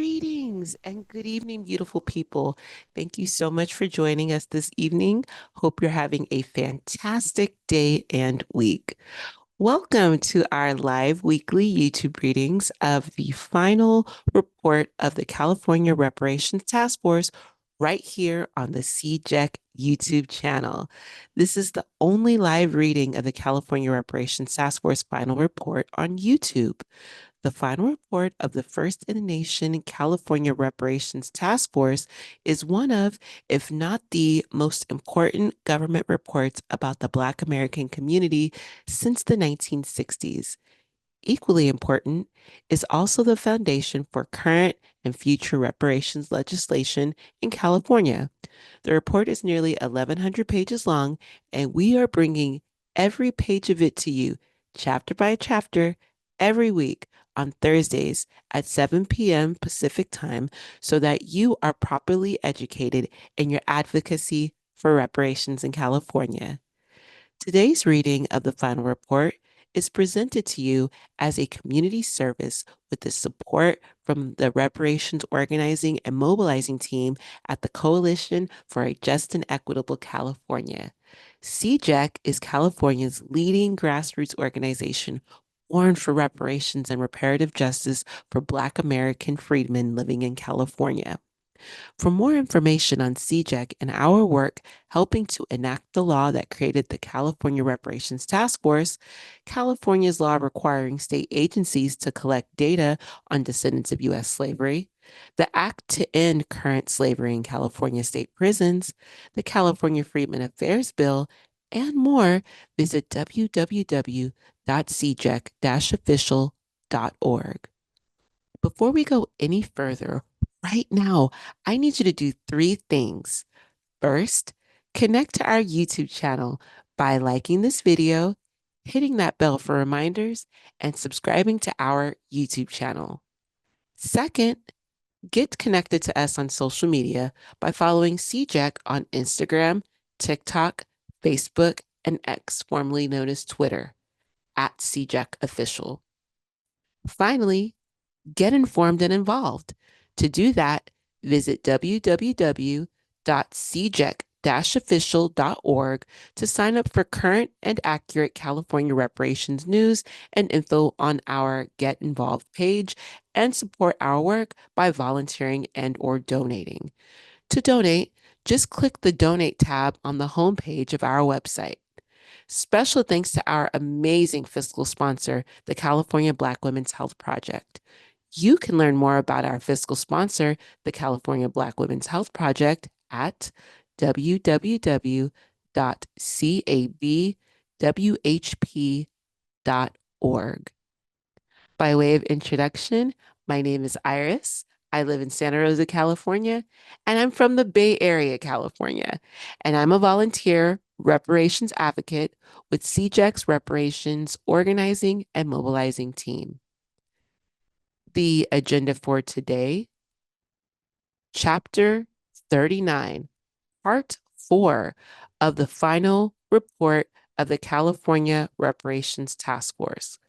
Greetings and good evening, beautiful people. Thank you so much for joining us this evening. Hope you're having a fantastic day and week. Welcome to our live weekly YouTube readings of the final report of the California Reparations Task Force right here on the CJEC YouTube channel. This is the only live reading of the California Reparations Task Force final report on YouTube. The final report of the First in the Nation California Reparations Task Force is one of, if not the most important government reports about the Black American community since the 1960s. Equally important is also the foundation for current and future reparations legislation in California. The report is nearly 1,100 pages long, and we are bringing every page of it to you, chapter by chapter, every week on Thursdays at 7 p.m. Pacific Time so that you are properly educated in your advocacy for reparations in California. Today's reading of the final report is presented to you as a community service with the support from the reparations organizing and mobilizing team at the Coalition for a Just and Equitable California. CJEC is California's leading grassroots organization born for reparations and reparative justice for Black American freedmen living in California. For more information on CJEC and our work helping to enact the law that created the California Reparations Task Force, California's law requiring state agencies to collect data on descendants of U.S. slavery, the Act to End Current Slavery in California State Prisons, the California Freedmen Affairs Bill, and more, visit www.cjec-official.org. Before we go any further, right now, I need you to do three things. First, connect to our YouTube channel by liking this video, hitting that bell for reminders, and subscribing to our YouTube channel. Second, get connected to us on social media by following CJEC on Instagram, TikTok, Facebook, and X, formerly known as Twitter, at CJEC Official. Finally, get informed and involved. To do that, visit www.cjec-official.org to sign up for current and accurate California reparations news and info on our Get Involved page, and support our work by volunteering and/or donating. To donate, just click the Donate tab on the homepage of our website. Special thanks to our amazing fiscal sponsor, the California Black Women's Health Project. You can learn more about our fiscal sponsor, the California Black Women's Health Project, at www.cabwhp.org. By way of introduction, my name is Iris. I live in Santa Rosa, California, and I'm from the Bay Area, California. And I'm a volunteer reparations advocate with CJEC's reparations organizing and mobilizing team. The agenda for today, Chapter 39, Part 4 of the final report of the California Reparations Task Force.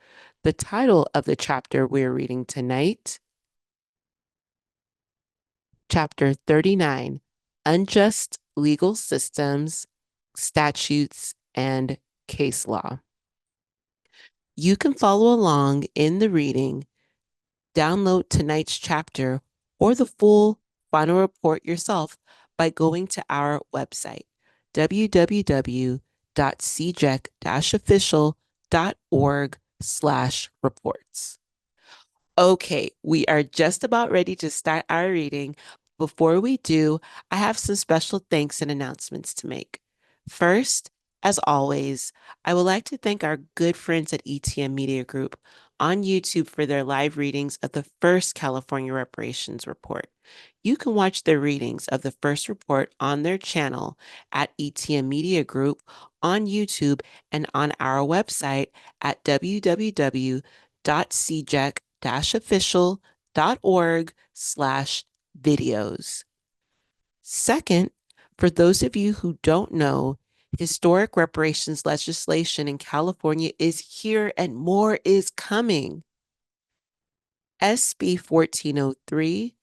The title of the chapter we're reading tonight, Chapter 39, Unjust Legal Systems, Statutes, and Case Law. You can follow along in the reading, download tonight's chapter, or the full final report yourself by going to our website, www.cjec-official.org/reports. Okay, we are just about ready to start our reading. Before we do, I have some special thanks and announcements to make. First, as always, I would like to thank our good friends at ETM Media Group on YouTube for their live readings of the first California Reparations Report. You can watch their readings of the first report on their channel at ETM Media Group on YouTube and on our website at www.cjec-official.org/videos. Second, for those of you who don't know, historic reparations legislation in California is here and more is coming. SB 1403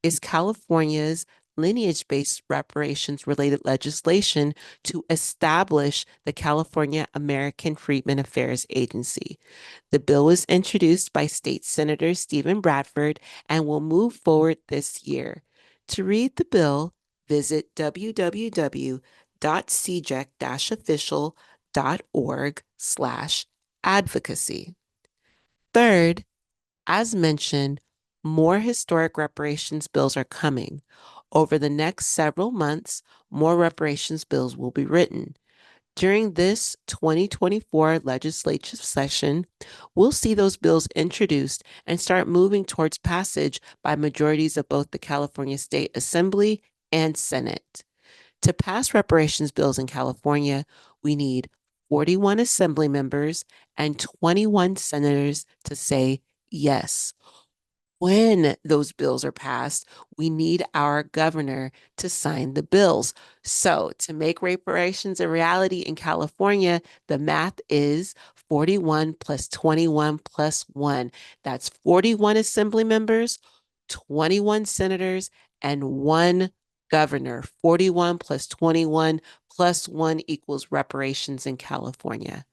is California's lineage-based reparations-related legislation to establish the California American Freedmen Affairs Agency. The bill was introduced by State Senator Stephen Bradford and will move forward this year. To read the bill, visit www.cjec-official.org/advocacy. Third, as mentioned, more historic reparations bills are coming. Over the next several months, more reparations bills will be written. During this 2024 legislative session, we'll see those bills introduced and start moving towards passage by majorities of both the California State Assembly and Senate. To pass reparations bills in California, we need 41 assembly members and 21 senators to say yes. When those bills are passed, we need our governor to sign the bills. So, to make reparations a reality in California, the math is 41 plus 21 plus 1. That's 41 assembly members, 21 senators, and 1 governor. 41 plus 21 plus 1 equals reparations in California.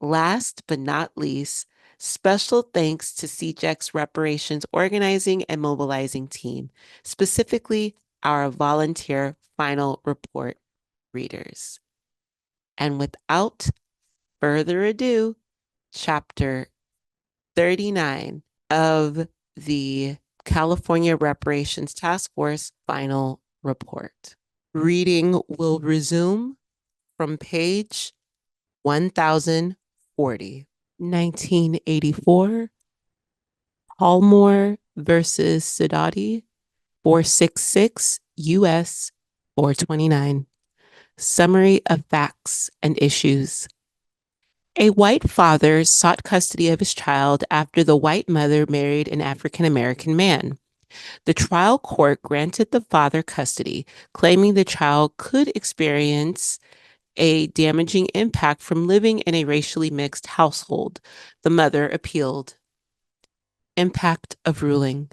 Last but not least, special thanks to CJEC's reparations organizing and mobilizing team, specifically our volunteer final report readers. And without further ado, chapter 39 of the California Reparations Task Force final report. Reading will resume from page 1040. 1984, Palmore versus Sidoti, 466 U.S. 429. Summary of facts and issues. A white father sought custody of his child after the white mother married an African American man. The trial court granted the father custody, claiming the child could experience a damaging impact from living in a racially mixed household. The mother appealed. Impact of ruling.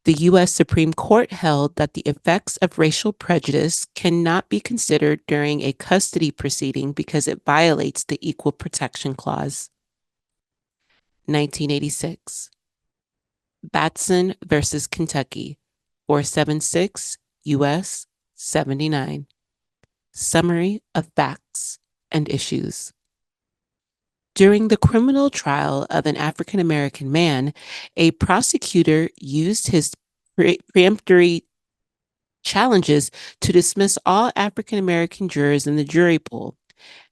The U.S. Supreme Court held that the effects of racial prejudice cannot be considered during a custody proceeding because it violates the Equal Protection Clause. 1986. Batson versus Kentucky, 476 U.S. 79. Summary of facts and issues. During the criminal trial of an African American man, a prosecutor used his preemptory challenges to dismiss all African American jurors in the jury pool.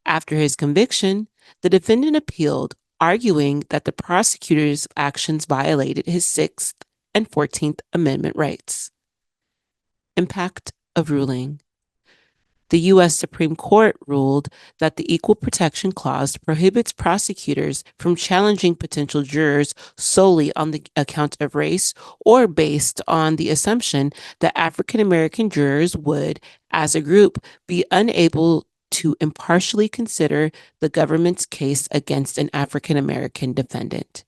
After his conviction, the defendant appealed, arguing that the prosecutor's actions violated his 6th and 14th Amendment rights. Impact of ruling. The U.S. Supreme Court ruled that the Equal Protection Clause prohibits prosecutors from challenging potential jurors solely on the account of race or based on the assumption that African American jurors would, as a group, be unable to impartially consider the government's case against an African American defendant.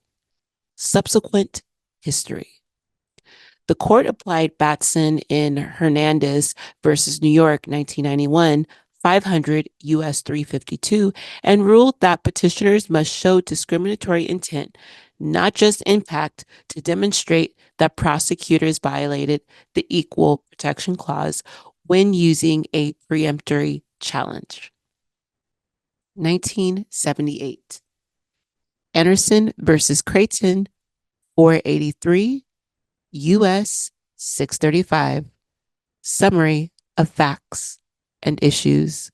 Subsequent history. The court applied Batson in Hernandez versus New York, 1991, 500 U.S. 352, and ruled that petitioners must show discriminatory intent, not just impact, to demonstrate that prosecutors violated the Equal Protection Clause when using a preemptory challenge. 1978. Anderson versus Creighton, 483 U.S. 635. Summary of facts and issues.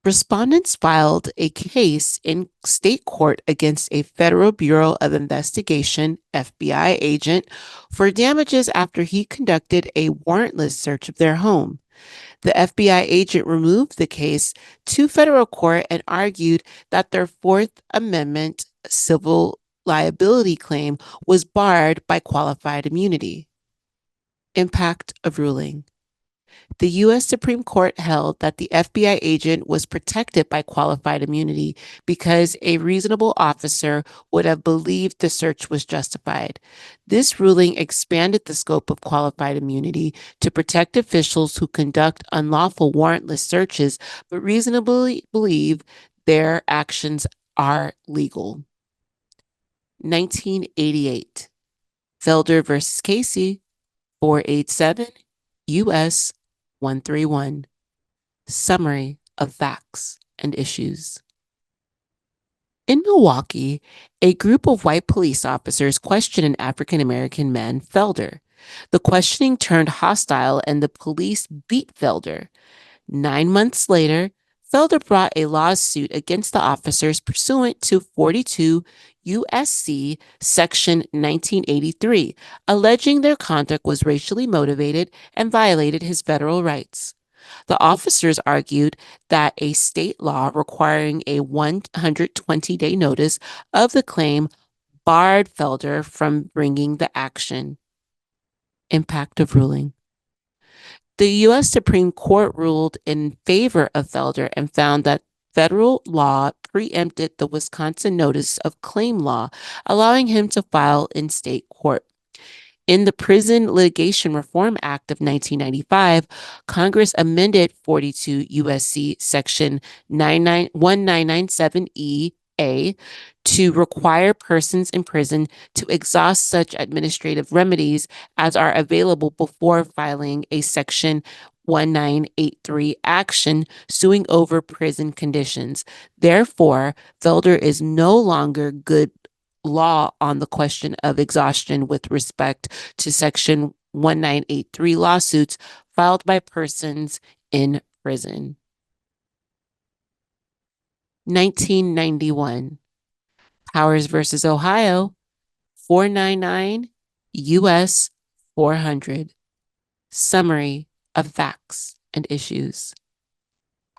Respondents filed a case in state court against a Federal Bureau of Investigation (FBI) agent for damages after he conducted a warrantless search of their home. The FBI agent removed the case to federal court and argued that their Fourth Amendment civil liability claim was barred by qualified immunity. Impact of ruling. The U.S. Supreme Court held that the FBI agent was protected by qualified immunity because a reasonable officer would have believed the search was justified. This ruling expanded the scope of qualified immunity to protect officials who conduct unlawful warrantless searches but reasonably believe their actions are legal. 1988, Felder versus Casey, 487 U.S. 131. Summary of facts and issues. In Milwaukee, a group of white police officers questioned an African American man, Felder. The questioning turned hostile and the police beat Felder. 9 months later, Felder brought a lawsuit against the officers pursuant to 42 U.S.C. Section 1983, alleging their conduct was racially motivated and violated his federal rights. The officers argued that a state law requiring a 120-day notice of the claim barred Felder from bringing the action. Impact of ruling. The U.S. Supreme Court ruled in favor of Felder and found that federal law preempted the Wisconsin notice of claim law, allowing him to file in state court. In the Prison Litigation Reform Act of 1995, Congress amended 42 U.S.C. Section 1997E(a) to require persons in prison to exhaust such administrative remedies as are available before filing a Section 1983 action suing over prison conditions. Therefore, Felder is no longer good law on the question of exhaustion with respect to Section 1983 lawsuits filed by persons in prison. 1991, Powers versus Ohio, 499 U.S. 400. Summary of facts and issues.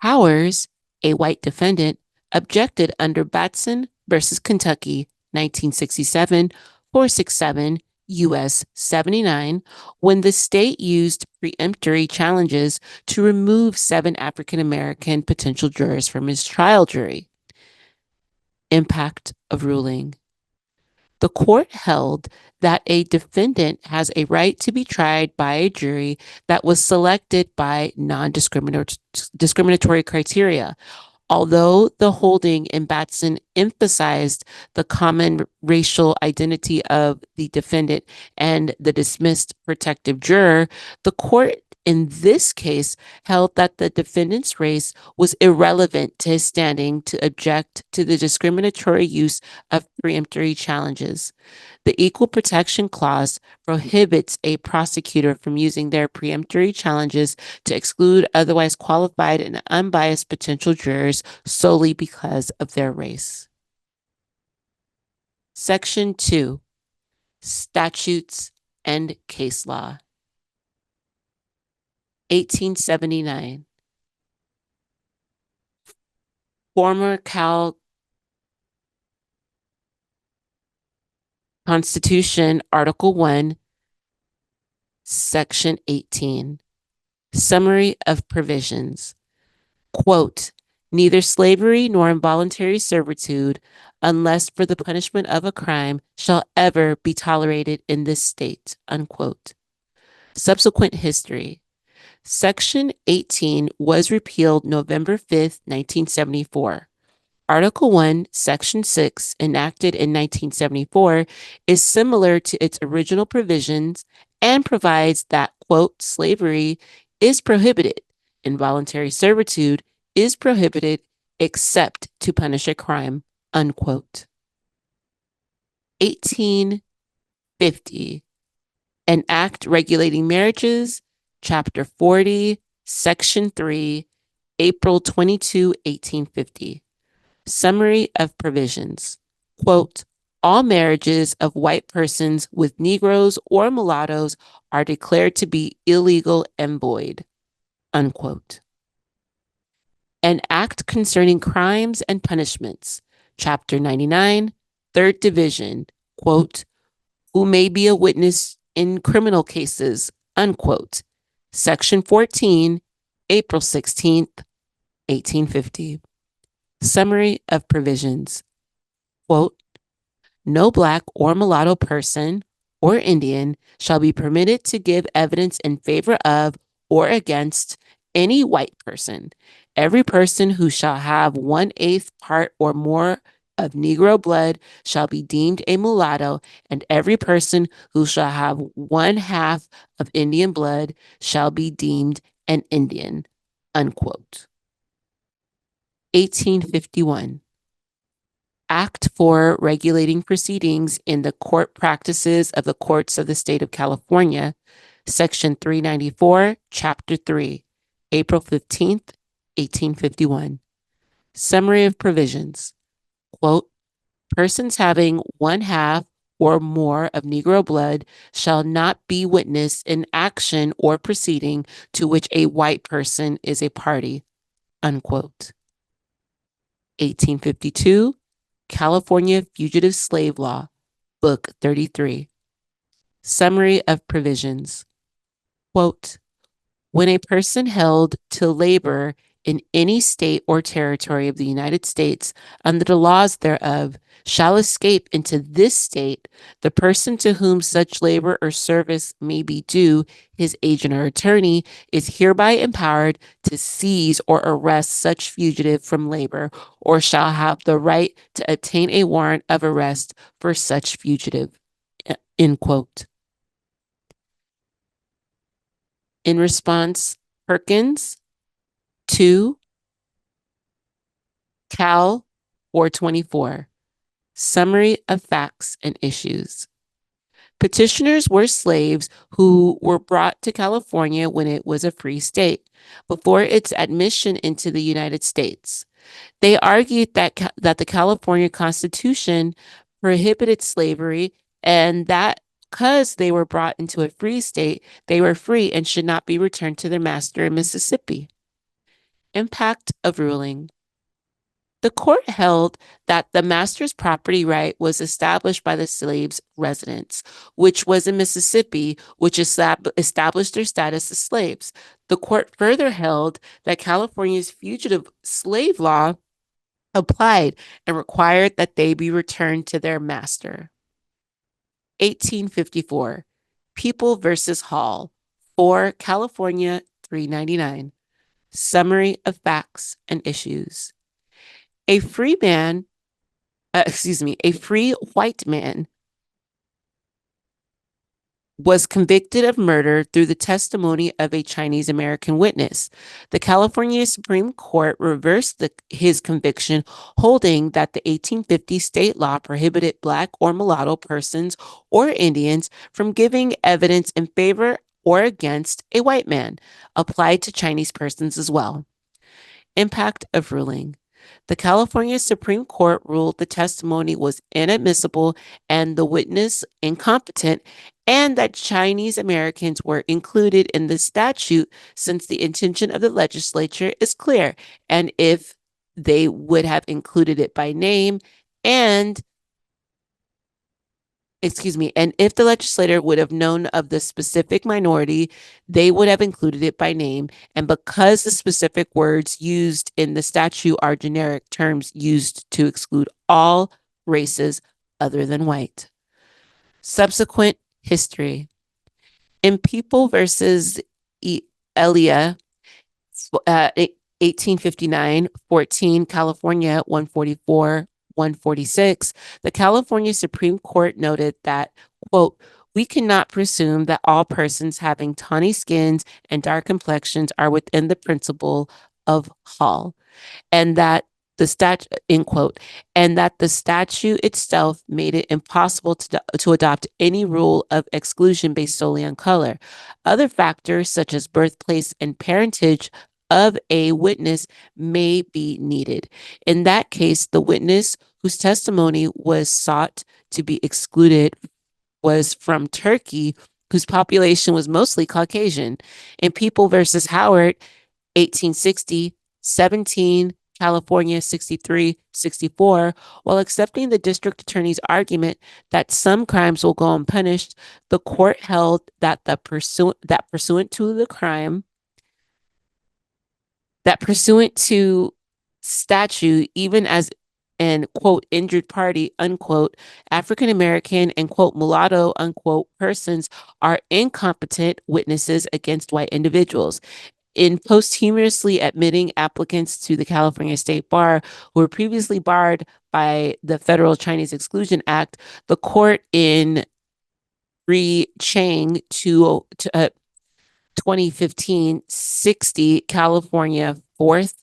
Powers, a white defendant, objected under Batson versus Kentucky, 1967, 467 U.S. 79, when the state used preemptory challenges to remove 7 African American potential jurors from his trial jury. Impact of ruling. The court held that a defendant has a right to be tried by a jury that was selected by non-discriminatory criteria. Although the holding in Batson emphasized the common racial identity of the defendant and the dismissed protective juror, the court in this case held that the defendant's race was irrelevant to his standing to object to the discriminatory use of preemptory challenges. The Equal Protection Clause prohibits a prosecutor from using their preemptory challenges to exclude otherwise qualified and unbiased potential jurors solely because of their race. Section 2, Statutes and Case Law. 1879. Former Cal Constitution, Article 1, Section 18. Summary of provisions. Quote, neither slavery nor involuntary servitude, unless for the punishment of a crime, shall ever be tolerated in this state, unquote. Subsequent history. Section 18 was repealed November 5th, 1974. Article 1, Section 6, enacted in 1974, is similar to its original provisions and provides that, quote, slavery is prohibited, involuntary servitude is prohibited except to punish a crime, unquote. 1850, an act regulating marriages, Chapter 40, Section 3, April 22, 1850. Summary of provisions. Quote, all marriages of white persons with Negroes or mulattoes are declared to be illegal and void, unquote. An act concerning crimes and punishments, Chapter 99, Third Division, quote, who may be a witness in criminal cases, unquote. Section 14, April 16th, 1850. Summary of provisions. Quote, no Black or mulatto person or Indian shall be permitted to give evidence in favor of or against any white person. Every person who shall have 1/8 part or more of Negro blood shall be deemed a mulatto, and every person who shall have 1/2 of Indian blood shall be deemed an Indian. Unquote. 1851. Act for regulating proceedings in the court practices of the courts of the state of California, Section 394, Chapter 3, April 15th, 1851. Summary of provisions. Quote, persons having 1/2 or more of Negro blood shall not be witness in action or proceeding to which a white person is a party. Unquote. 1852, California Fugitive Slave Law, Book 33. Summary of provisions. Quote, when a person held to labor in any state or territory of the United States under the laws thereof shall escape into this state, the person to whom such labor or service may be due, his agent or attorney, is hereby empowered to seize or arrest such fugitive from labor, or shall have the right to obtain a warrant of arrest for such fugitive. End quote. In response, Perkins 2, Cal 424. Summary of facts and issues. Petitioners were slaves who were brought to California when it was a free state, before its admission into the United States. They argued that the California Constitution prohibited slavery, and that because they were brought into a free state, they were free and should not be returned to their master in Mississippi. Impact of ruling. The court held that the master's property right was established by the slaves' residence, which was in Mississippi, which established their status as slaves. The court further held that California's fugitive slave law applied and required that they be returned to their master. 1854, People versus Hall, 4 California 399. Summary of facts and issues. A free white man was convicted of murder through the testimony of a Chinese American witness. The California Supreme Court reversed his conviction, holding that the 1850 state law prohibited Black or mulatto persons or Indians from giving evidence in favor or against a white man, applied to Chinese persons as well. Impact of ruling. The California Supreme Court ruled the testimony was inadmissible and the witness incompetent, and that Chinese Americans were included in the statute since the intention of the legislature is clear, and if they would have included it by name and if the legislator would have known of the specific minority, they would have included it by name. And because the specific words used in the statute are generic terms used to exclude all races other than white. Subsequent history. In People versus Elia, 1859, 14, California 144, 146, the California Supreme Court noted that, quote, we cannot presume that all persons having tawny skins and dark complexions are within the principle of Hall, and that the statute, end quote, and that the statute itself made it impossible to adopt any rule of exclusion based solely on color. Other factors, such as birthplace and parentage of a witness, may be needed. In that case, the witness whose testimony was sought to be excluded was from Turkey, whose population was mostly Caucasian. In People versus Howard, 1860, 17, California 63-64, while accepting the district attorney's argument that some crimes will go unpunished, the court held that pursuant to the crime, that pursuant to statute, even as an quote injured party, unquote, African American and quote mulatto, unquote, persons are incompetent witnesses against white individuals. In posthumously admitting applicants to the California State Bar who were previously barred by the Federal Chinese Exclusion Act, the court in Re Chang 2015 60 California 4th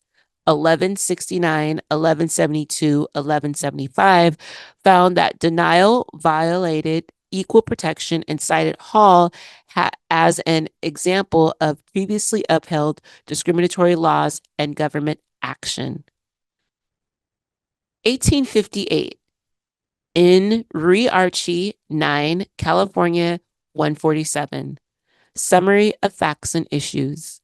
1169, 1172, 1175 found that denial violated equal protection and cited Hall as an example of previously upheld discriminatory laws and government action. 1858 in Re Archie 9 California 147. Summary of facts and issues.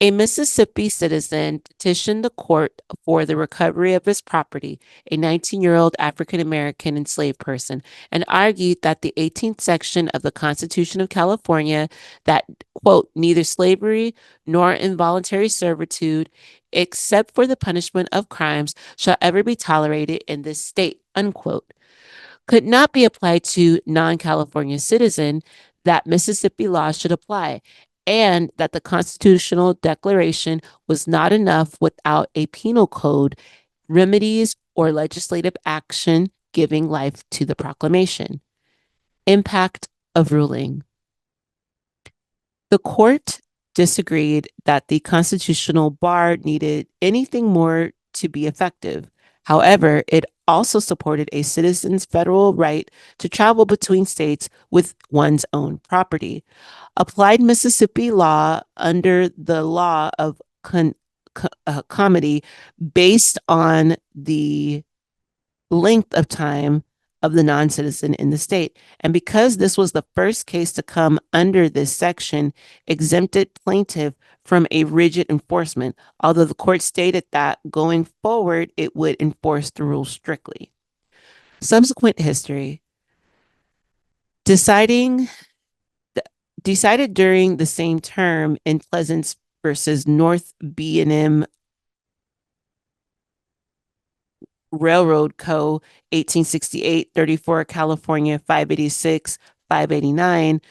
A Mississippi citizen petitioned the court for the recovery of his property, a 19-year-old African-American enslaved person, and argued that the 18th section of the Constitution of California that, quote, neither slavery nor involuntary servitude, except for the punishment of crimes, shall ever be tolerated in this state, unquote, could not be applied to non-California citizen, that Mississippi law should apply, and that the constitutional declaration was not enough without a penal code, remedies, or legislative action giving life to the proclamation. Impact of ruling. The court disagreed that the constitutional bar needed anything more to be effective. However, it also supported a citizen's federal right to travel between states with one's own property. Applied Mississippi law under the law of comity based on the length of time of the non-citizen in the state. And because this was the first case to come under this section, exempted plaintiff from a rigid enforcement, although the court stated that going forward, it would enforce the rules strictly. Subsequent history. Decided during the same term in Pleasance versus North B&M Railroad Co. 1868, 34 California 586, 589,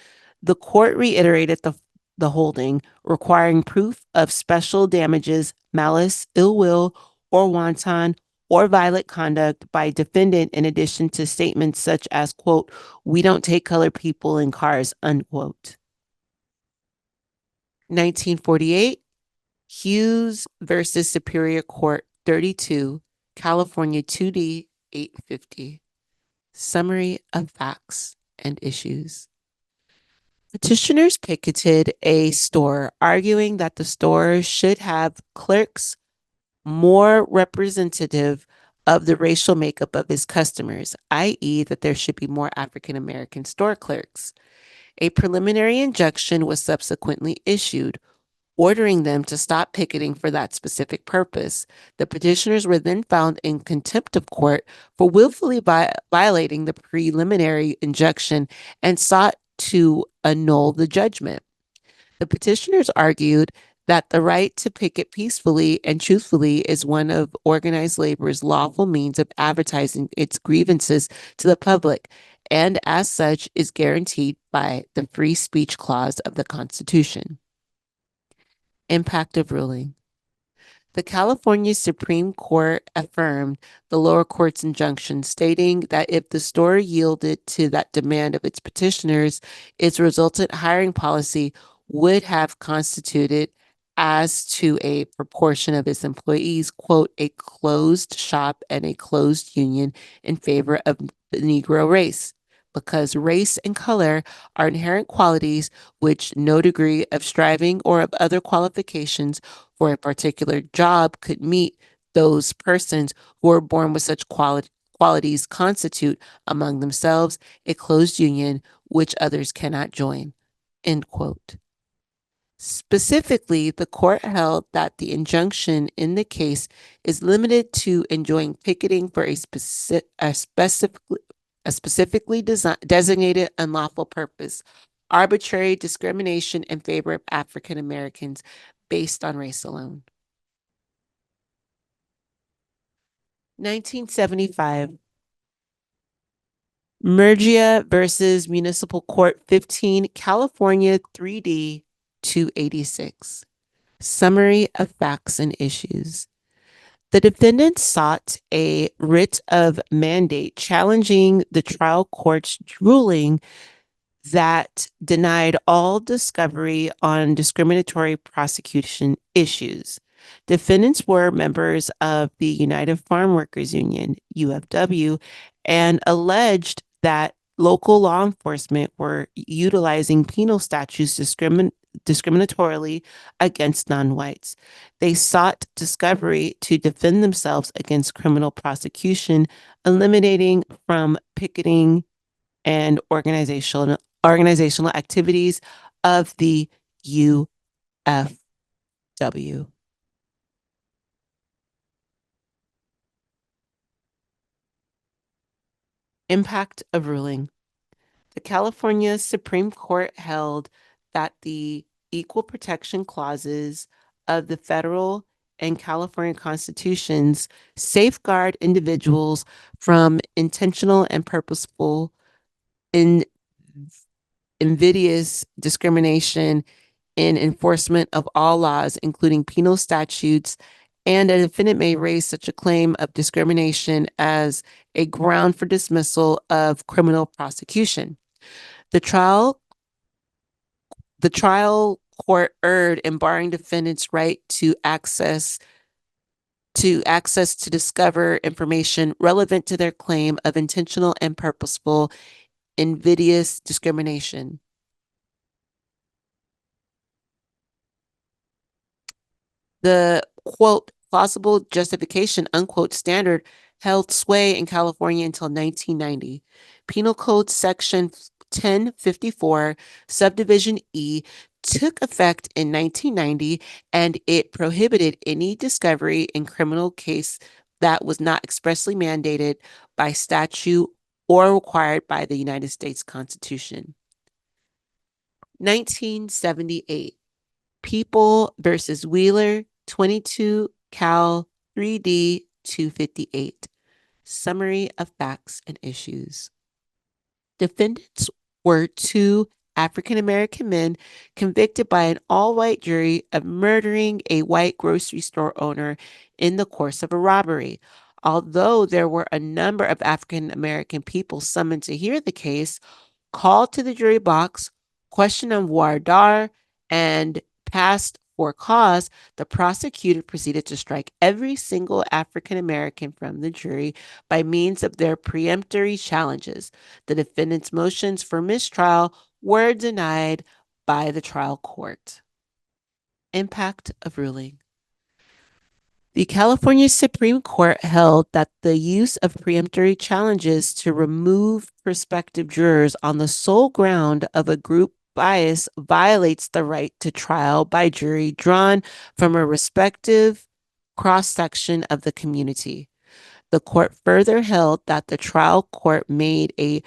the court reiterated the holding, requiring proof of special damages, malice, ill will, or wanton or violent conduct by defendant, in addition to statements such as, quote, we don't take colored people in cars, unquote. 1948, Hughes versus Superior Court 32, California 2D 850. Summary of facts and issues. Petitioners picketed a store, arguing that the store should have clerks more representative of the racial makeup of its customers, i.e., that there should be more African American store clerks. A preliminary injunction was subsequently issued, ordering them to stop picketing for that specific purpose. The petitioners were then found in contempt of court for willfully violating the preliminary injunction and sought to annul the judgment. The petitioners argued that the right to picket peacefully and truthfully is one of organized labor's lawful means of advertising its grievances to the public, and as such is guaranteed by the free speech clause of the Constitution. Impact of ruling. The California Supreme Court affirmed the lower court's injunction, stating that if the store yielded to that demand of its petitioners, its resultant hiring policy would have constituted, as to a proportion of its employees, quote, a closed shop and a closed union in favor of the Negro race, because race and color are inherent qualities which no degree of striving or of other qualifications for a particular job could meet. Those persons who are born with such qualities constitute among themselves a closed union which others cannot join, end quote. Specifically, the court held that the injunction in the case is limited to enjoining picketing for a specifically designated unlawful purpose, arbitrary discrimination in favor of African Americans based on race alone. 1975, Murgia versus Municipal Court 15, California 3D 286. Summary of facts and issues. The defendant sought a writ of mandate challenging the trial court's ruling that denied all discovery on discriminatory prosecution issues. Defendants were members of the United Farm Workers Union, UFW, and alleged that local law enforcement were utilizing penal statutes discriminatorily against non-whites. They sought discovery to defend themselves against criminal prosecution, eliminating from picketing and organizational activities of the UFW. Impact of ruling. The California Supreme Court held that the equal protection clauses of the federal and California constitutions safeguard individuals from intentional and purposeful in invidious discrimination in enforcement of all laws, including penal statutes, and a defendant may raise such a claim of discrimination as a ground for dismissal of criminal prosecution. The trial the trial court erred in barring defendants' right to discover information relevant to their claim of intentional and purposeful invidious discrimination. The quote plausible justification unquote standard held sway in California until 1990. Penal Code Section 1054, Subdivision E, took effect in 1990, and it prohibited any discovery in criminal case that was not expressly mandated by statute or required by the United States Constitution. 1978, People versus Wheeler, 22 Cal 3D 258. Summary of facts and issues. Defendants were two African American men convicted by an all-white jury of murdering a white grocery store owner in the course of a robbery. Although there were a number of African American people summoned to hear the case, called to the jury box, questioned on voir dire, and passed for cause, the prosecutor proceeded to strike every single African American from the jury by means of their preemptory challenges. The defendant's motions for mistrial were denied by the trial court. Impact of ruling. The California Supreme Court held that the use of preemptory challenges to remove prospective jurors on the sole ground of a group bias violates the right to trial by jury drawn from a respective cross-section of the community. The court further held that the trial court made a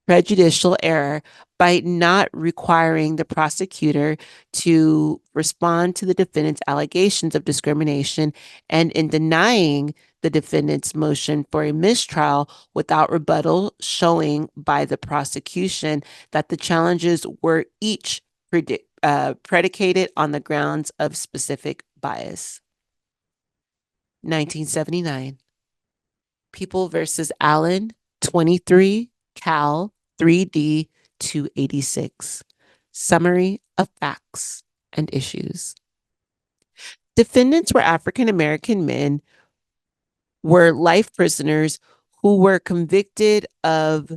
prejudicial error by not requiring the prosecutor to respond to the defendant's allegations of discrimination and in denying the defendant's motion for a mistrial without rebuttal, showing by the prosecution that the challenges were each predicated on the grounds of specific bias. 1979. People versus Allen, 23 Cal 3D 286. Summary of facts and issues. Defendants were African American men, were life prisoners who were convicted of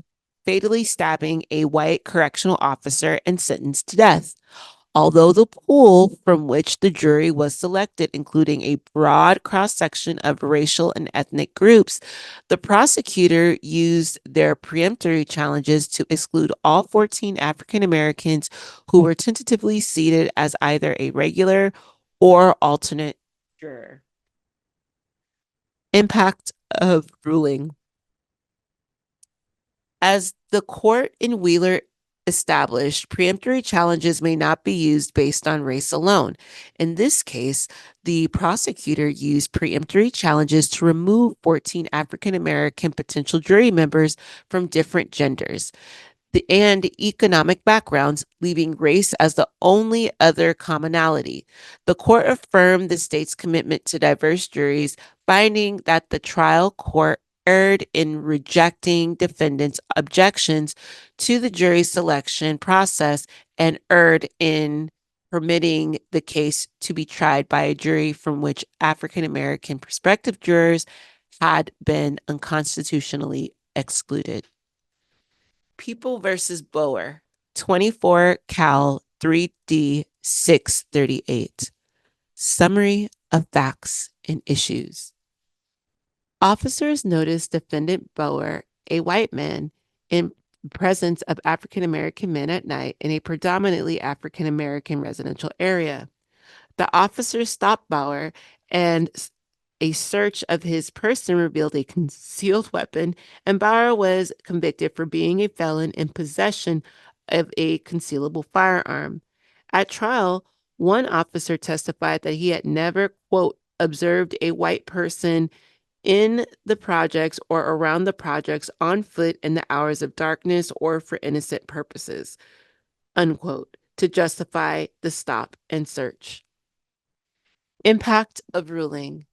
fatally stabbing a white correctional officer and sentenced to death. Although the pool from which the jury was selected, including a broad cross section of racial and ethnic groups, the prosecutor used their preemptory challenges to exclude all 14 African Americans who were tentatively seated as either a regular or alternate juror. Impact of ruling. As the court in Wheeler established, preemptory challenges may not be used based on race alone. In this case, the prosecutor used preemptory challenges to remove 14 African American potential jury members from different genders and economic backgrounds, leaving race as the only other commonality. The court affirmed the state's commitment to diverse juries, finding that the trial court erred in rejecting defendants' objections to the jury selection process and erred in permitting the case to be tried by a jury from which African American prospective jurors had been unconstitutionally excluded. People versus Boer, 24 Cal 3D 638. Summary of facts and issues. Officers noticed defendant Boer, a white man, in presence of African American men at night in a predominantly African American residential area. The officers stopped Bauer, and a search of his person revealed a concealed weapon, and Bauer was convicted for being a felon in possession of a concealable firearm. At trial, one officer testified that he had never, quote, observed a white person in the projects or around the projects on foot in the hours of darkness or for innocent purposes, unquote, to justify the stop and search. Impact of ruling.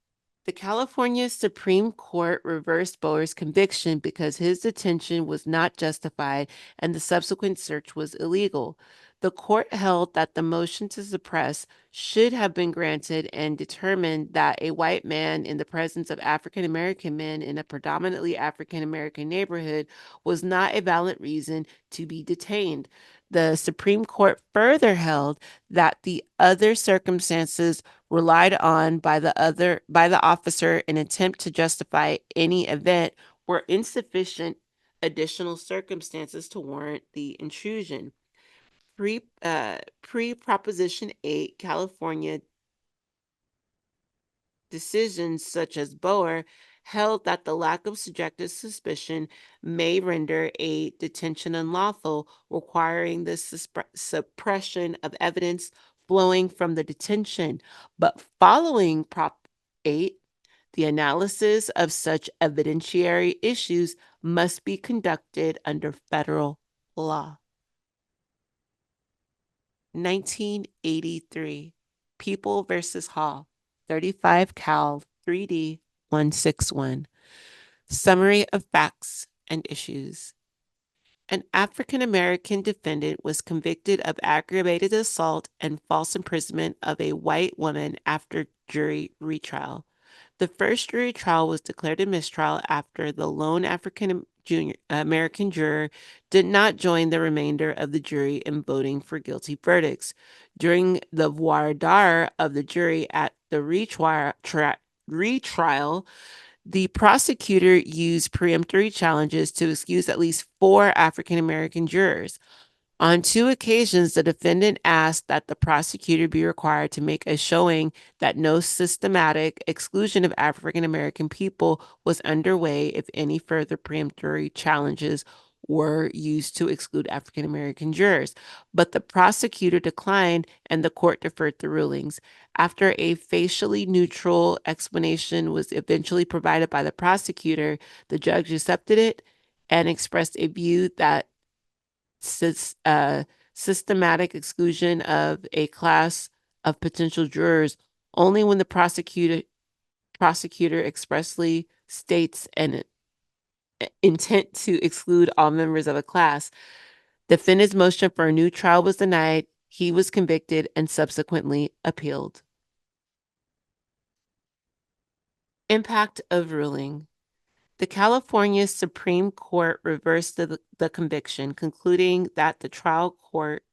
The California Supreme Court reversed Boer's conviction because his detention was not justified and the subsequent search was illegal. The court held that the motion to suppress should have been granted and determined that a white man in the presence of African American men in a predominantly African American neighborhood was not a valid reason to be detained. The Supreme Court further held that the other circumstances relied on by the officer in attempt to justify any event were insufficient additional circumstances to warrant the intrusion. Pre Proposition 8, California decisions such as Boer held that the lack of subjective suspicion may render a detention unlawful, requiring the suppression of evidence flowing from the detention. But following Prop 8, the analysis of such evidentiary issues must be conducted under federal law. 1983, People versus Hall, 35 Cal 3D 161. Summary of facts and issues. An African American defendant was convicted of aggravated assault and false imprisonment of a white woman after jury retrial. The first jury trial was declared a mistrial after the lone African American juror did not join the remainder of the jury in voting for guilty verdicts. During the voir dire of the jury at the retrial, the prosecutor used peremptory challenges to excuse at least 4 African American jurors. On 2 occasions, the defendant asked that the prosecutor be required to make a showing that no systematic exclusion of African American people was underway if any further preemptory challenges were used to exclude African American jurors. But the prosecutor declined and the court deferred the rulings. After a facially neutral explanation was eventually provided by the prosecutor, the judge accepted it and expressed a view that systematic exclusion of a class of potential jurors only when the prosecutor expressly states an intent to exclude all members of a class. Defendant's motion for a new trial was denied. He was convicted and subsequently appealed. Impact of ruling. The California Supreme Court reversed the conviction, concluding that the trial court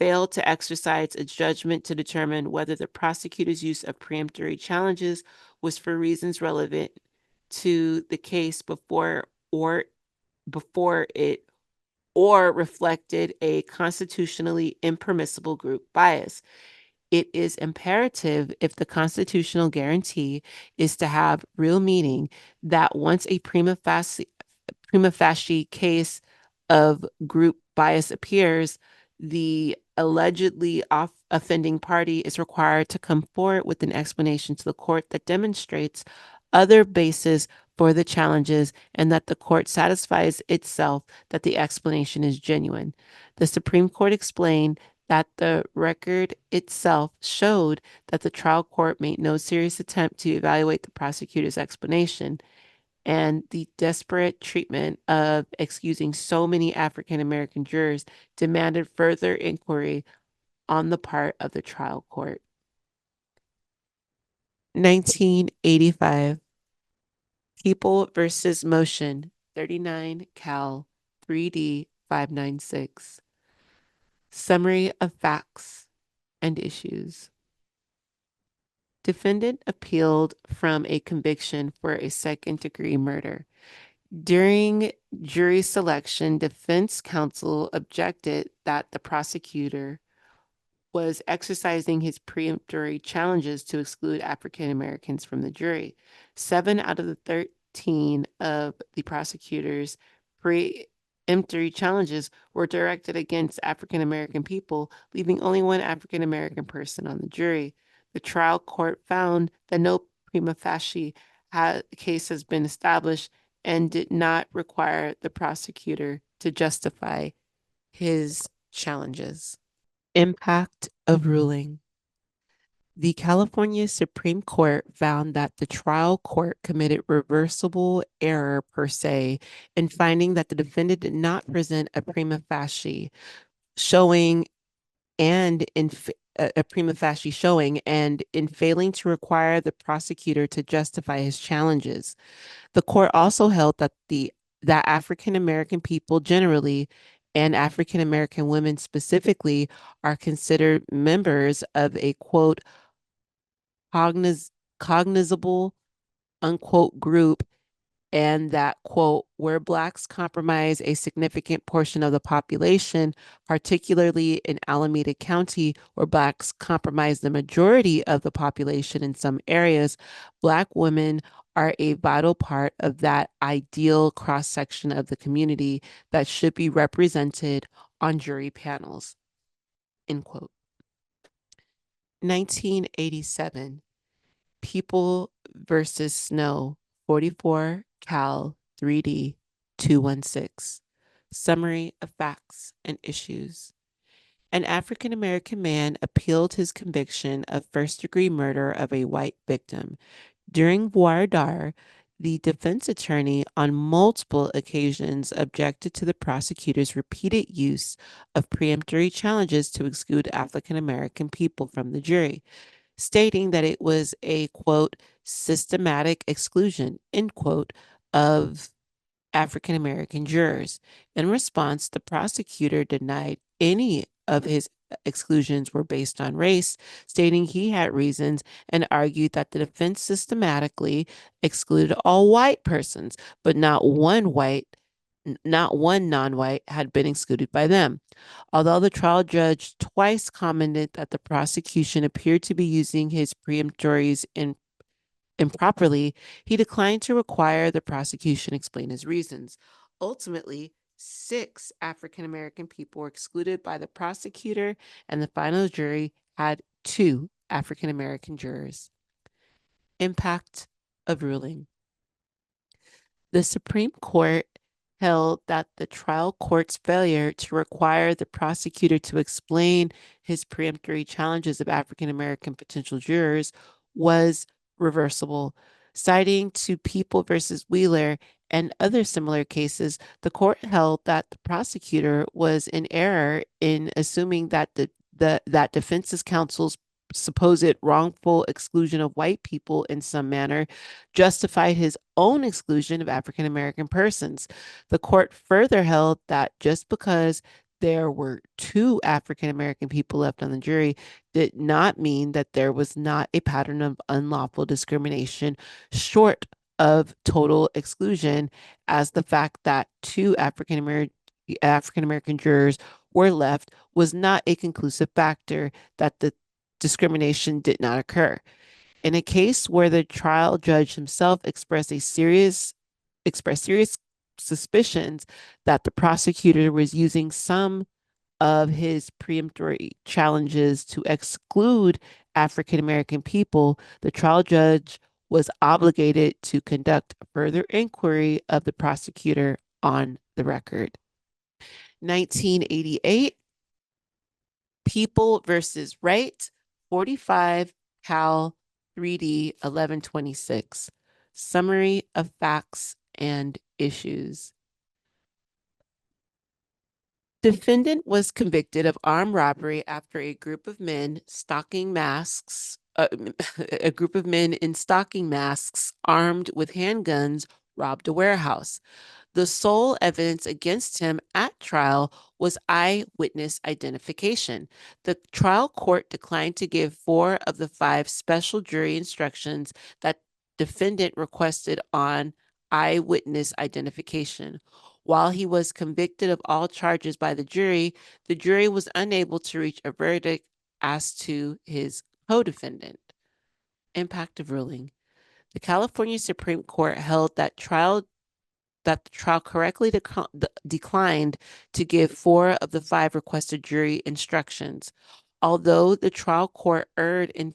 failed to exercise its judgment to determine whether the prosecutor's use of preemptory challenges was for reasons relevant to the case before it or reflected a constitutionally impermissible group bias. It is imperative, if the constitutional guarantee is to have real meaning, that once a prima facie case of group bias appears, the allegedly offending party is required to come forward with an explanation to the court that demonstrates other bases for the challenges and that the court satisfies itself that the explanation is genuine. The Supreme Court explained that the record itself showed that the trial court made no serious attempt to evaluate the prosecutor's explanation, and the desperate treatment of excusing so many African American jurors demanded further inquiry on the part of the trial court. 1985, People versus Motion, 39 Cal 3D 596. Summary of facts and issues. Defendant appealed from a conviction for a second-degree murder. During jury selection, defense counsel objected that the prosecutor was exercising his preemptory challenges to exclude African Americans from the jury. 7 out of the 13 of the prosecutor's preemptory challenges were directed against African American people, leaving only one African American person on the jury. The trial court found that no prima facie case has been established and did not require the prosecutor to justify his challenges. Impact of ruling. The California Supreme Court found that the trial court committed reversible error per se in finding that the defendant did not present a prima facie showing and in failing to require the prosecutor to justify his challenges. The court also held that that African American people generally and African American women specifically are considered members of a quote cognizable unquote group, and that, quote, where Blacks comprise a significant portion of the population, particularly in Alameda County, where Blacks comprise the majority of the population in some areas, Black women are a vital part of that ideal cross-section of the community that should be represented on jury panels, end quote. 1987, People versus Snow, 44 Cal 3D 216. Summary of facts and issues. An African American man appealed his conviction of first-degree murder of a white victim. During voir dire, the defense attorney on multiple occasions objected to the prosecutor's repeated use of preemptory challenges to exclude African American people from the jury, stating that it was a, quote, systematic exclusion, end quote, of African American jurors. In response, the prosecutor denied any of his exclusions were based on race, stating he had reasons, and argued that the defense systematically excluded all white persons, but not one non-white had been excluded by them. Although the trial judge twice commented that the prosecution appeared to be using his preemptories improperly, he declined to require the prosecution explain his reasons. Ultimately, 6 African American people were excluded by the prosecutor, and the final jury had 2 African American jurors. Impact of ruling. The Supreme Court held that the trial court's failure to require the prosecutor to explain his preemptory challenges of African American potential jurors was reversible. Citing to People versus Wheeler and other similar cases, the court held that the prosecutor was in error in assuming that that defense counsel's supposed wrongful exclusion of white people in some manner justified his own exclusion of African American persons. The court further held that just because there were two African American people left on the jury did not mean that there was not a pattern of unlawful discrimination short of total exclusion, as the fact that two African American jurors were left was not a conclusive factor that the discrimination did not occur. In a case where the trial judge himself expressed serious suspicions that the prosecutor was using some of his preemptory challenges to exclude African American people, the trial judge was obligated to conduct further inquiry of the prosecutor on the record. 1988, People versus Wright, 45 Cal 3D 1126. Summary of facts and issues. Defendant was convicted of armed robbery after a group of men a group of men in stocking masks armed with handguns robbed a warehouse. The sole evidence against him at trial was eyewitness identification. The trial court declined to give 4 of the 5 special jury instructions that defendant requested on eyewitness identification. While he was convicted of all charges by the jury was unable to reach a verdict as to his co-defendant. Impact of ruling. The California Supreme Court held that the trial correctly declined to give 4 of the 5 requested jury instructions. Although the trial court erred in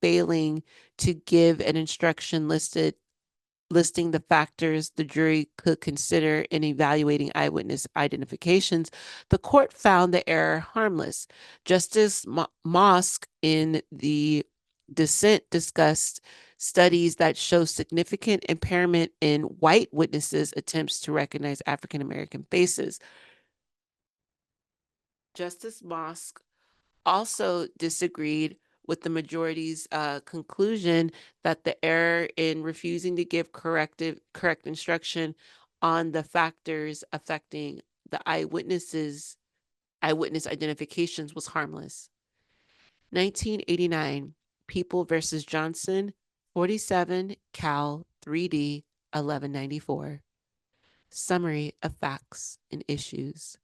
failing to give an instruction listing the factors the jury could consider in evaluating eyewitness identifications, the court found the error harmless. Justice Mosk in the dissent discussed studies that show significant impairment in white witnesses' attempts to recognize African American faces. Justice Mosk also disagreed with the majority's conclusion that the error in refusing to give correct instruction on the factors affecting the eyewitness identifications was harmless. 1989, People versus Johnson, 47 Cal 3D 1194. Summary of facts and issues.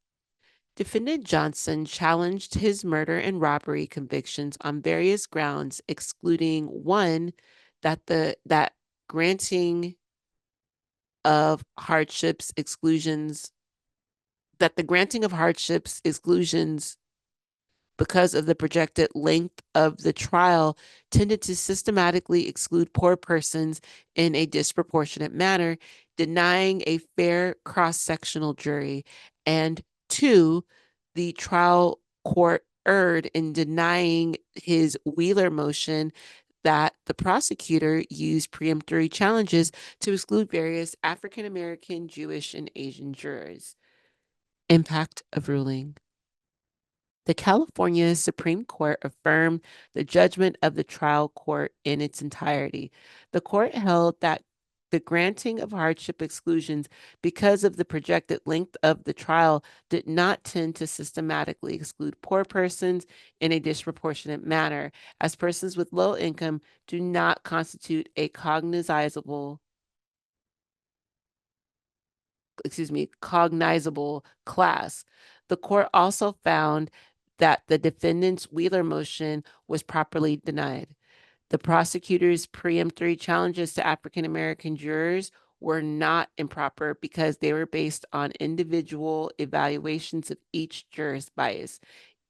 Defendant Johnson challenged his murder and robbery convictions on various grounds, excluding one, that granting of hardships exclusions because of the projected length of the trial tended to systematically exclude poor persons in a disproportionate manner, denying a fair cross-sectional jury. And 2, the trial court erred in denying his Wheeler motion that the prosecutor used preemptory challenges to exclude various African American, Jewish, and Asian jurors. Impact of ruling. The California Supreme Court affirmed the judgment of the trial court in its entirety. The court held that the granting of hardship exclusions because of the projected length of the trial did not tend to systematically exclude poor persons in a disproportionate manner, as persons with low income do not constitute a cognizable class. The court also found that the defendant's Wheeler motion was properly denied. The prosecutor's preemptory challenges to African American jurors were not improper because they were based on individual evaluations of each juror's bias,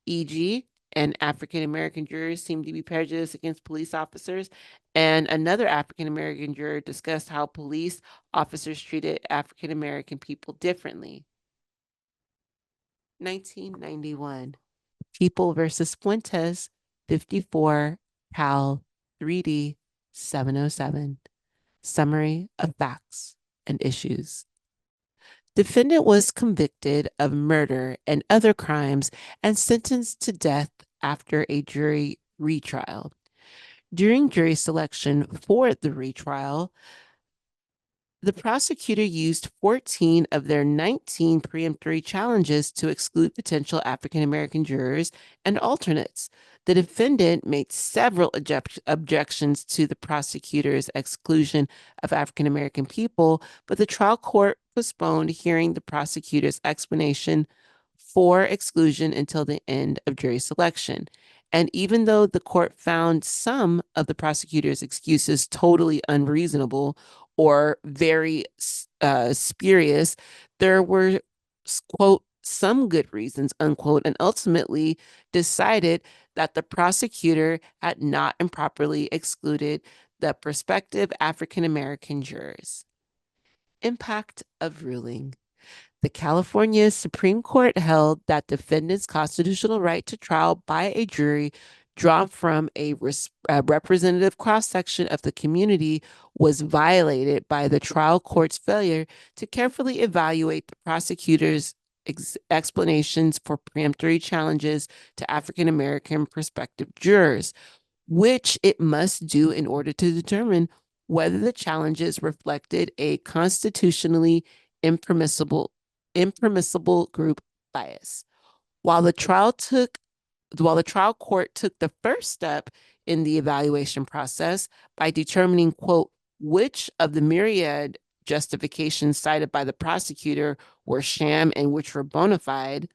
e.g., and African American jurors seemed to be prejudiced against police officers, and another African American juror discussed how police officers treated African American people differently. 1991, People versus Fuentes, 54 Cal 3D 707. Summary of facts and issues. Defendant was convicted of murder and other crimes and sentenced to death after a jury retrial. During jury selection for the retrial, The prosecutor used 14 of their 19 preemptory challenges to exclude potential African American jurors and alternates. The defendant made several objections to the prosecutor's exclusion of African American people, but the trial court postponed hearing the prosecutor's explanation for exclusion until the end of jury selection. And even though the court found some of the prosecutor's excuses totally unreasonable or very spurious, there were, quote, some good reasons, unquote, and ultimately decided that the prosecutor had not improperly excluded the prospective African American jurors. Impact of ruling. The California Supreme Court held that defendants' constitutional right to trial by a jury drawn from a representative cross-section of the community was violated by the trial court's failure to carefully evaluate the prosecutor's explanations for preemptory challenges to African American prospective jurors, which it must do in order to determine whether the challenges reflected a constitutionally impermissible group bias. While the trial took while the trial court took the first step in the evaluation process by determining, quote, which of the myriad justifications cited by the prosecutor were sham and which were bona fide,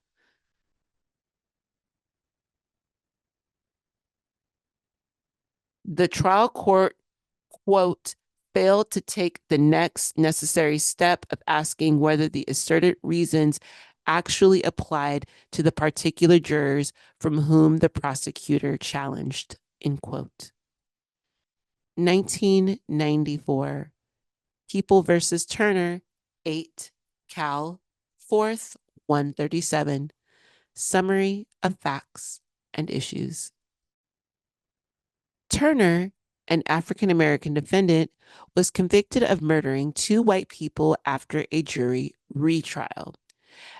the trial court, quote, failed to take the next necessary step of asking whether the asserted reasons actually applied to the particular jurors from whom the prosecutor challenged, end quote. 1994, People versus Turner, 8, Cal, 4th, 137. Summary of facts and issues. Turner, an African American defendant, was convicted of murdering 2 white people after a jury retrial.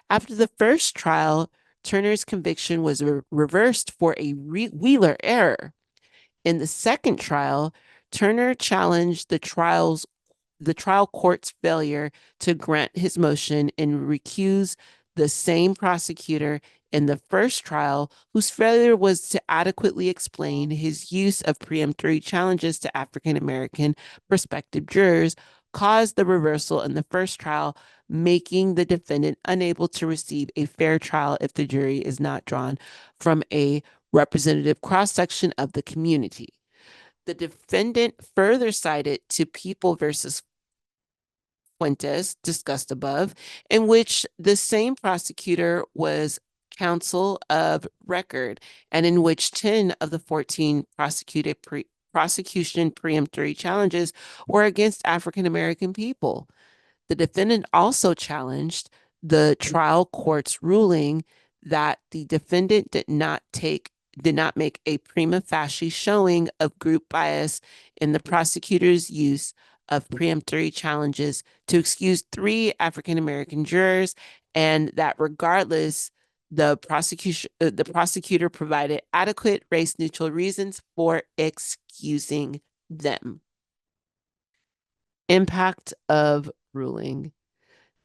After the first trial, Turner's conviction was reversed for a Wheeler error. In the second trial, Turner challenged the trial court's failure to grant his motion and recuse the same prosecutor in the first trial, whose failure was to adequately explain his use of preemptory challenges to African American prospective jurors, caused the reversal in the first trial, making the defendant unable to receive a fair trial if the jury is not drawn from a representative cross-section of the community. The defendant further cited to People versus Fuentes, discussed above, in which the same prosecutor was counsel of record and in which 10 of the 14 prosecution preemptory challenges were against African American people. The defendant also challenged the trial court's ruling that the defendant did not make a prima facie showing of group bias in the prosecutor's use of preemptory challenges to excuse 3 African American jurors, and that regardless, the prosecutor provided adequate race neutral reasons for excusing them. Impact of ruling.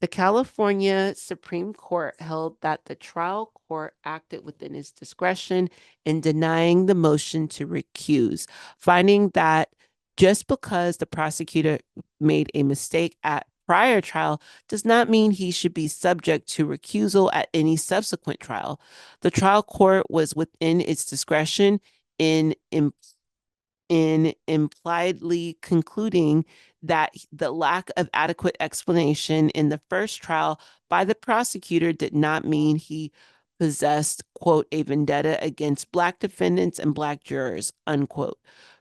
The California Supreme Court held that the trial court acted within its discretion in denying the motion to recuse, finding that just because the prosecutor made a mistake at prior trial does not mean he should be subject to recusal at any subsequent trial. The trial court was within its discretion in impliedly concluding that the lack of adequate explanation in the first trial by the prosecutor did not mean he possessed, quote, a vendetta against Black defendants and Black jurors, unquote.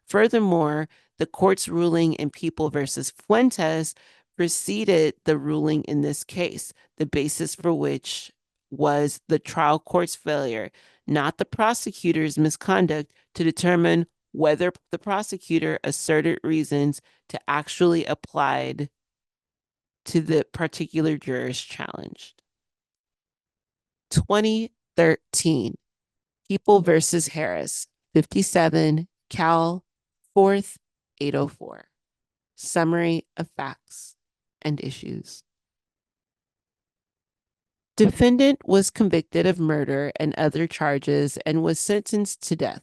Furthermore, the court's ruling in People versus Fuentes preceded the ruling in this case, the basis for which was the trial court's failure, not the prosecutor's misconduct, to determine whether the prosecutor asserted reasons to actually applied to the particular jurors challenged. 2013, People versus Harris, 57, Cal, 4th, 804. Summary of facts. and issues. Defendant was convicted of murder and other charges and was sentenced to death.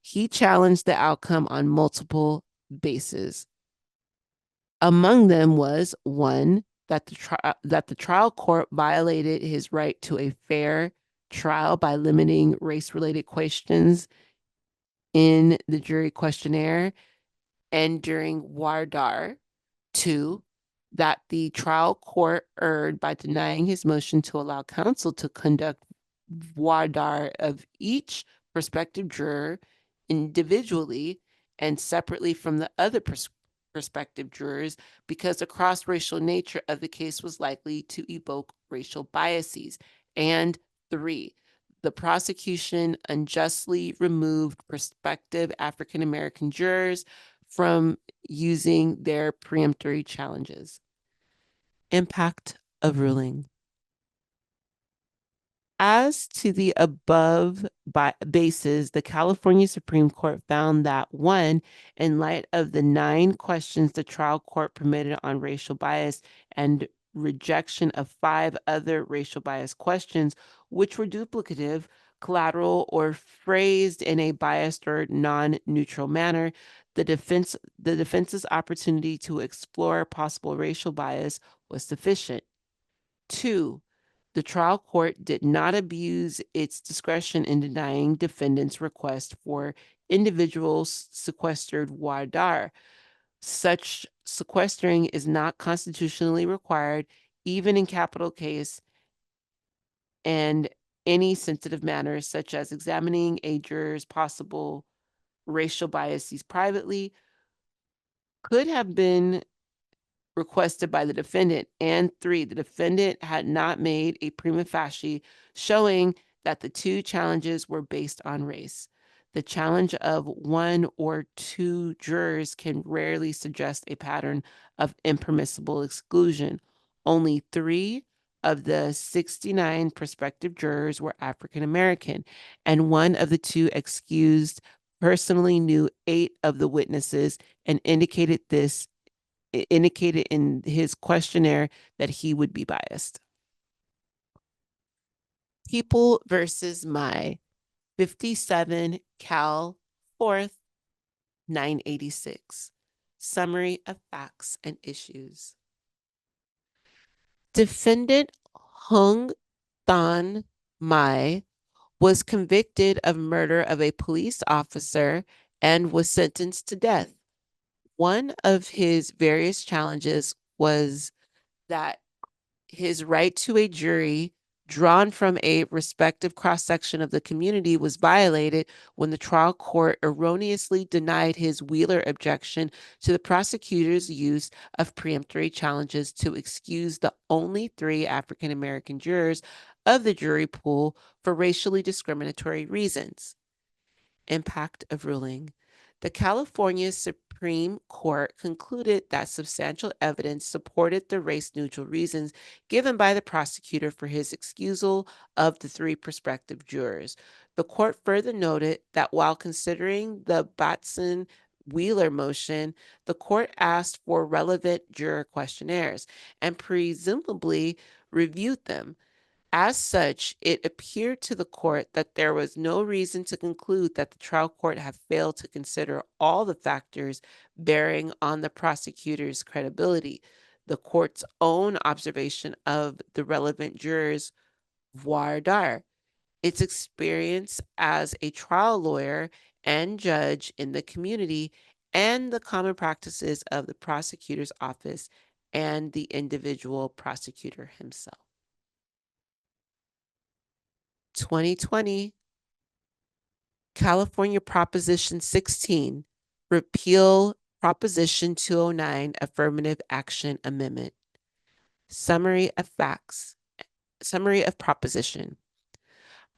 He challenged the outcome on multiple bases. Among them was one, that the trial court violated his right to a fair trial by limiting race-related questions in the jury questionnaire and during voir dire. Two, that the trial court erred by denying his motion to allow counsel to conduct voir dire of each prospective juror individually and separately from the other prospective jurors because the cross-racial nature of the case was likely to evoke racial biases. And three, the prosecution unjustly removed prospective African-American jurors from using their preemptory challenges. Impact of ruling. As to the above bases, the California Supreme Court found that one, in light of the 9 questions the trial court permitted on racial bias and rejection of 5 other racial bias questions, which were duplicative, collateral, or phrased in a biased or non-neutral manner, the defense's opportunity to explore possible racial bias was sufficient. 2, the trial court did not abuse its discretion in denying defendants' request for individuals sequestered voir dire. Such sequestering is not constitutionally required, even in capital case and any sensitive matters, such as examining a juror's possible racial biases privately, could have been requested by the defendant. And 3, the defendant had not made a prima facie showing that the 2 challenges were based on race. The challenge of 1 or 2 jurors can rarely suggest a pattern of impermissible exclusion. Only 3 of the 69 prospective jurors were African American, and 1 of the 2 excused personally knew 8 of the witnesses and indicated in his questionnaire that he would be biased. People versus My, 57 Cal 4th, 986. Summary of facts and issues. Defendant Hung Than Mai was convicted of murder of a police officer and was sentenced to death. One of his various challenges was that his right to a jury drawn from a respective cross-section of the community was violated when the trial court erroneously denied his Wheeler objection to the prosecutor's use of preemptory challenges to excuse the only 3 African-American jurors of the jury pool for racially discriminatory reasons. Impact of ruling. The California Supreme Court concluded that substantial evidence supported the race-neutral reasons given by the prosecutor for his excusal of the 3 prospective jurors. The court further noted that while considering the Batson-Wheeler motion, the court asked for relevant juror questionnaires and presumably reviewed them. As such, it appeared to the court that there was no reason to conclude that the trial court had failed to consider all the factors bearing on the prosecutor's credibility. The court's own observation of the relevant jurors' voir dire, its experience as a trial lawyer and judge in the community, and the common practices of the prosecutor's office and the individual prosecutor himself. 2020, California Proposition 16, repeal Proposition 209 Affirmative Action Amendment. Summary of facts. Summary of proposition.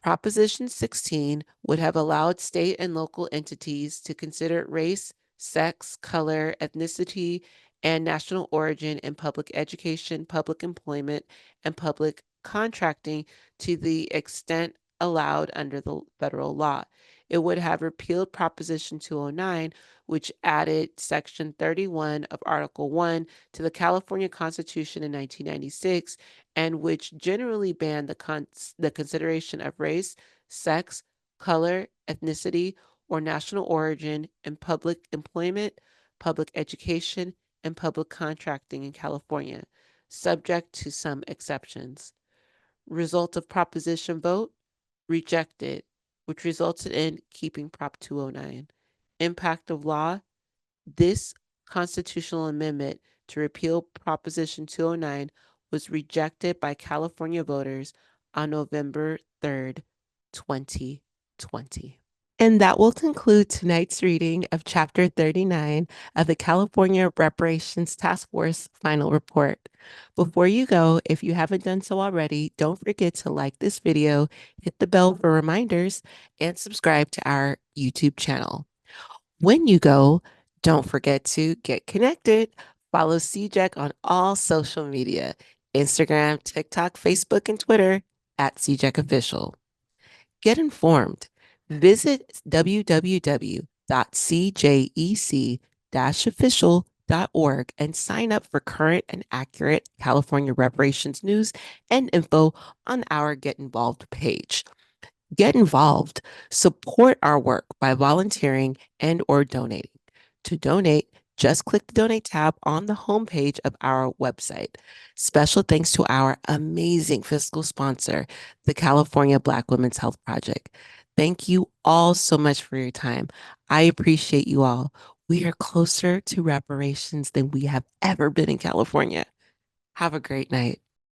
Proposition 16 would have allowed state and local entities to consider race, sex, color, ethnicity, and national origin in public education, public employment, and public contracting to the extent allowed under the federal law. it would have repealed Proposition 209, which added Section 31 of Article 1 to the California Constitution in 1996, and which generally banned the consideration of race, sex, color, ethnicity, or national origin in public employment, public education, and public contracting in California, subject to some exceptions. Result of proposition vote, rejected, which resulted in keeping Prop 209. Impact of law, this constitutional amendment to repeal Proposition 209 was rejected by California voters on November 3rd, 2020. And that will conclude tonight's reading of Chapter 39 of the California Reparations Task Force Final Report. Before you go, if you haven't done so already, don't forget to like this video, hit the bell for reminders, and subscribe to our YouTube channel. When you go, don't forget to get connected. Follow CJEC on all social media, Instagram, TikTok, Facebook, and Twitter at CJEC Official. Get informed. Visit www.cjec-official.org and sign up for current and accurate California reparations news and info on our Get Involved page. Get involved. Support our work by volunteering and or donating. To donate, just click the donate tab on the homepage of our website. Special thanks to our amazing fiscal sponsor, the California Black Women's Health Project. Thank you all so much for your time. I appreciate you all. We are closer to reparations than we have ever been in California. Have a great night.